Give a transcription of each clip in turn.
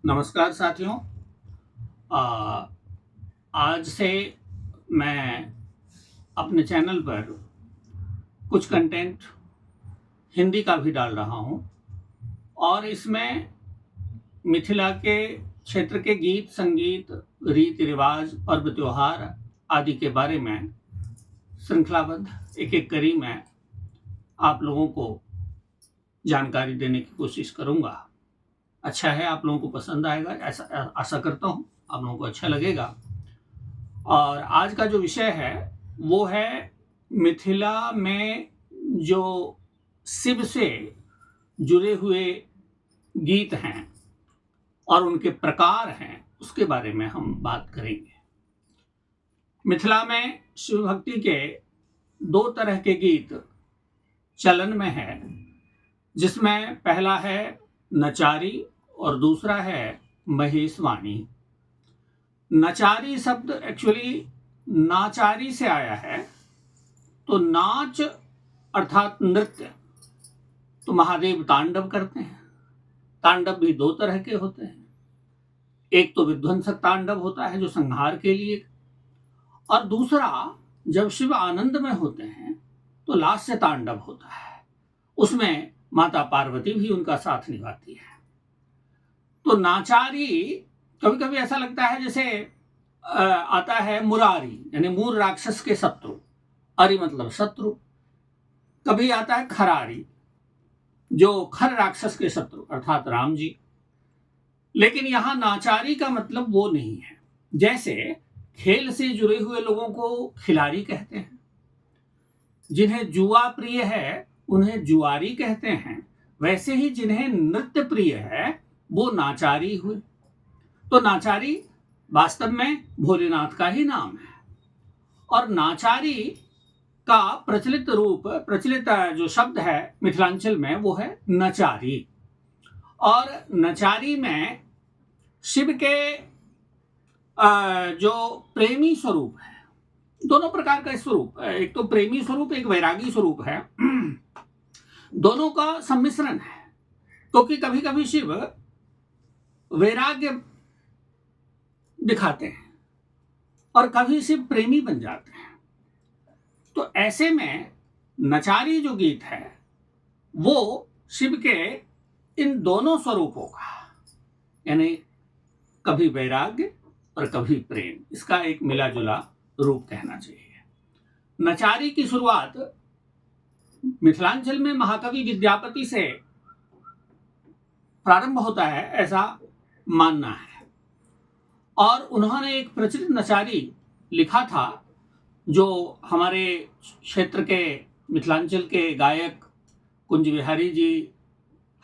नमस्कार साथियों। आ, आज से मैं अपने चैनल पर कुछ कंटेंट हिंदी का भी डाल रहा हूं और इसमें मिथिला के क्षेत्र के गीत संगीत, रीति रिवाज, पर्व त्योहार आदि के बारे में श्रृंखलाबद्ध एक एक कड़ी में आप लोगों को जानकारी देने की कोशिश करूंगा। अच्छा है, आप लोगों को पसंद आएगा, ऐसा आशा करता हूं आप लोगों को अच्छा लगेगा। और आज का जो विषय है वो है मिथिला में जो शिव से जुड़े हुए गीत हैं और उनके प्रकार हैं, उसके बारे में हम बात करेंगे। मिथिला में शिव भक्ति के दो तरह के गीत चलन में है, जिसमें पहला है नचारी और दूसरा है महेशवाणी। नचारी शब्द एक्चुअली नाचारी से आया है। तो नाच अर्थात नृत्य, तो महादेव तांडव करते हैं। तांडव भी दो तरह के होते हैं, एक तो विध्वंसक तांडव होता है जो संहार के लिए, और दूसरा जब शिव आनंद में होते हैं तो लास्य तांडव होता है। उसमें माता पार्वती भी उनका साथ निभाती है। तो नाचारी कभी कभी ऐसा लगता है जैसे आता है मुरारी, यानी मूर राक्षस के शत्रु, अरि मतलब शत्रु। कभी आता है खरारी, जो खर राक्षस के शत्रु अर्थात राम जी। लेकिन यहां नाचारी का मतलब वो नहीं है। जैसे खेल से जुड़े हुए लोगों को खिलाड़ी कहते हैं, जिन्हें जुआ प्रिय है उन्हें जुआरी कहते हैं, वैसे ही जिन्हें नृत्य प्रिय है वो नाचारी हुए। तो नाचारी वास्तव में भोलेनाथ का ही नाम है। और नाचारी का प्रचलित जो शब्द है मिथिलांचल में वो है नचारी। और नचारी में शिव के जो प्रेमी स्वरूप है, दोनों प्रकार का स्वरूप, एक तो प्रेमी स्वरूप, एक वैरागी स्वरूप है, दोनों का सम्मिश्रण है। क्योंकि कभी कभी शिव वैराग्य दिखाते हैं और कभी शिव प्रेमी बन जाते हैं। तो ऐसे में नचारी जो गीत है वो शिव के इन दोनों स्वरूपों का, यानी कभी वैराग्य और कभी प्रेम, इसका एक मिला जुला रूप कहना चाहिए। नचारी की शुरुआत मिथिलांचल में महाकवि विद्यापति से प्रारंभ होता है, ऐसा मानना है। और उन्होंने एक प्रचलित नचारी लिखा था जो हमारे क्षेत्र के मिथिलांचल के गायक कुंज बिहारी जी,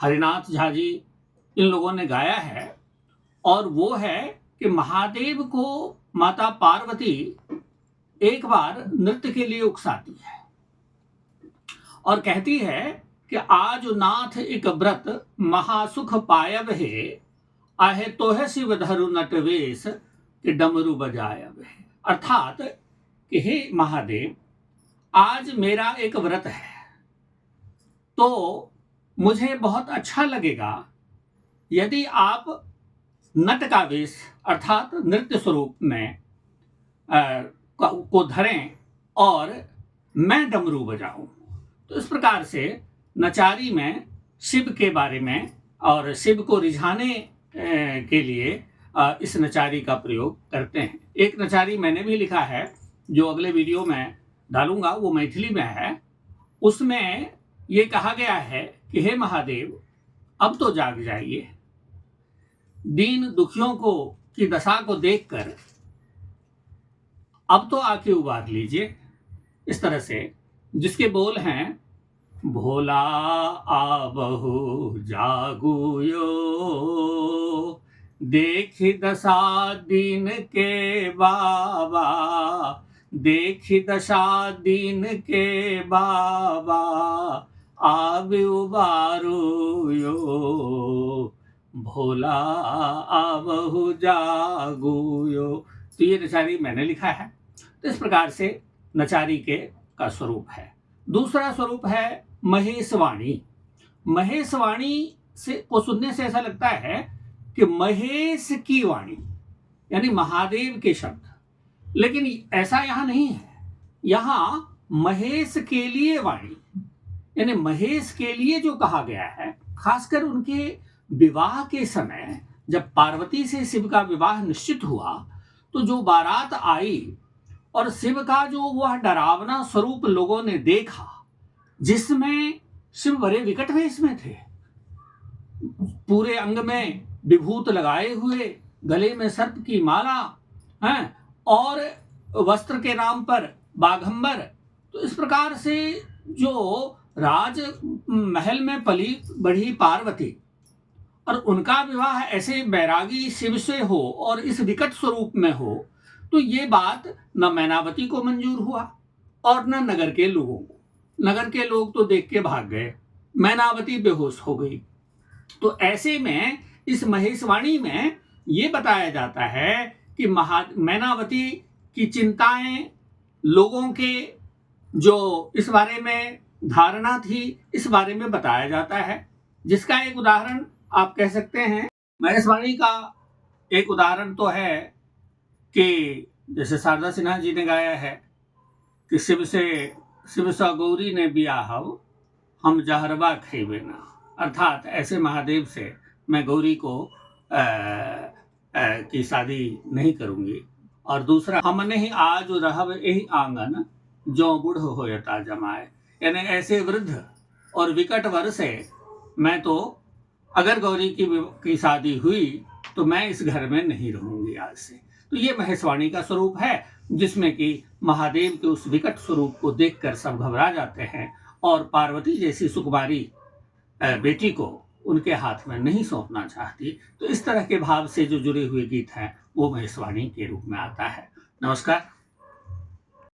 हरिनाथ झा जी, इन लोगों ने गाया है। और वो है कि महादेव को माता पार्वती एक बार नृत्य के लिए उकसाती है और कहती है कि आज नाथ एक व्रत महासुख पायब है, आहे तोहे शिव धरु नटवेश कि डमरू बजायब है। अर्थात कि हे महादेव, आज मेरा एक व्रत है तो मुझे बहुत अच्छा लगेगा यदि आप नट का वेश अर्थात नृत्य स्वरूप में को धरें और मैं डमरू बजाऊं। तो इस प्रकार से नचारी में शिव के बारे में और शिव को रिझाने के लिए इस नचारी का प्रयोग करते हैं। एक नचारी मैंने भी लिखा है जो अगले वीडियो में डालूंगा, वो मैथिली में है। उसमें ये कहा गया है कि हे महादेव, अब तो जाग जाइए, दीन दुखियों को की दशा को देखकर अब तो आके उबार लीजिए। इस तरह से, जिसके बोल हैं भोला आबहु जागुयो, देखी दशा दीन के बाबा, देखी दशा दीन के बाबा, आबे उबारुयो, भोला आबहु जागुयो। तो ये नचारी मैंने लिखा है। तो इस प्रकार से नचारी के का स्वरूप है। दूसरा स्वरूप है महेशवाणी। महेशवाणी से को सुनने से ऐसा लगता है कि महेश की वाणी, यानी महादेव के शब्द। लेकिन ऐसा यहां नहीं है, यहां महेश के लिए वाणी, यानी महेश के लिए जो कहा गया है, खासकर उनके विवाह के समय जब पार्वती से शिव का विवाह निश्चित हुआ, तो जो बारात आई और शिव का जो वह डरावना स्वरूप लोगों ने देखा, जिसमें शिव बड़े विकट वेश में थे, पूरे अंग में विभूत लगाए हुए, गले में सर्प की माला है, और वस्त्र के नाम पर बाघंबर। तो इस प्रकार से जो राज महल में पली बढ़ी पार्वती और उनका विवाह ऐसे बैरागी शिव से हो और इस विकट स्वरूप में हो, तो ये बात न मैनावती को मंजूर हुआ और न नगर के लोगों को। नगर के लोग तो देख के भाग गए, मैनावती बेहोश हो गई। तो ऐसे में इस महेशवाणी में ये बताया जाता है कि मैनावती की चिंताएं, लोगों के जो इस बारे में धारणा थी, इस बारे में बताया जाता है। जिसका एक उदाहरण आप कह सकते हैं, महेशवाणी का एक उदाहरण तो है कि जैसे शारदा सिन्हा जी ने गाया है कि शिव सा गौरी ने बियाहव हम जहरवा खेबे ना, अर्थात ऐसे महादेव से मैं गौरी को की शादी नहीं करूंगी। और दूसरा, हमने ही आज रहब यही आंगन जो बूढ़ होयता जमाए, यानी ऐसे वृद्ध और विकट वर से मैं तो, अगर गौरी की शादी हुई तो मैं इस घर में नहीं रहूंगी आज से। तो ये महेशवाणी का स्वरूप है, जिसमें कि महादेव के उस विकट स्वरूप को देखकर सब घबरा जाते हैं और पार्वती जैसी सुकुमारी बेटी को उनके हाथ में नहीं सौंपना चाहती। तो इस तरह के भाव से जो जुड़े हुए गीत हैं वो महेशवाणी के रूप में आता है। नमस्कार।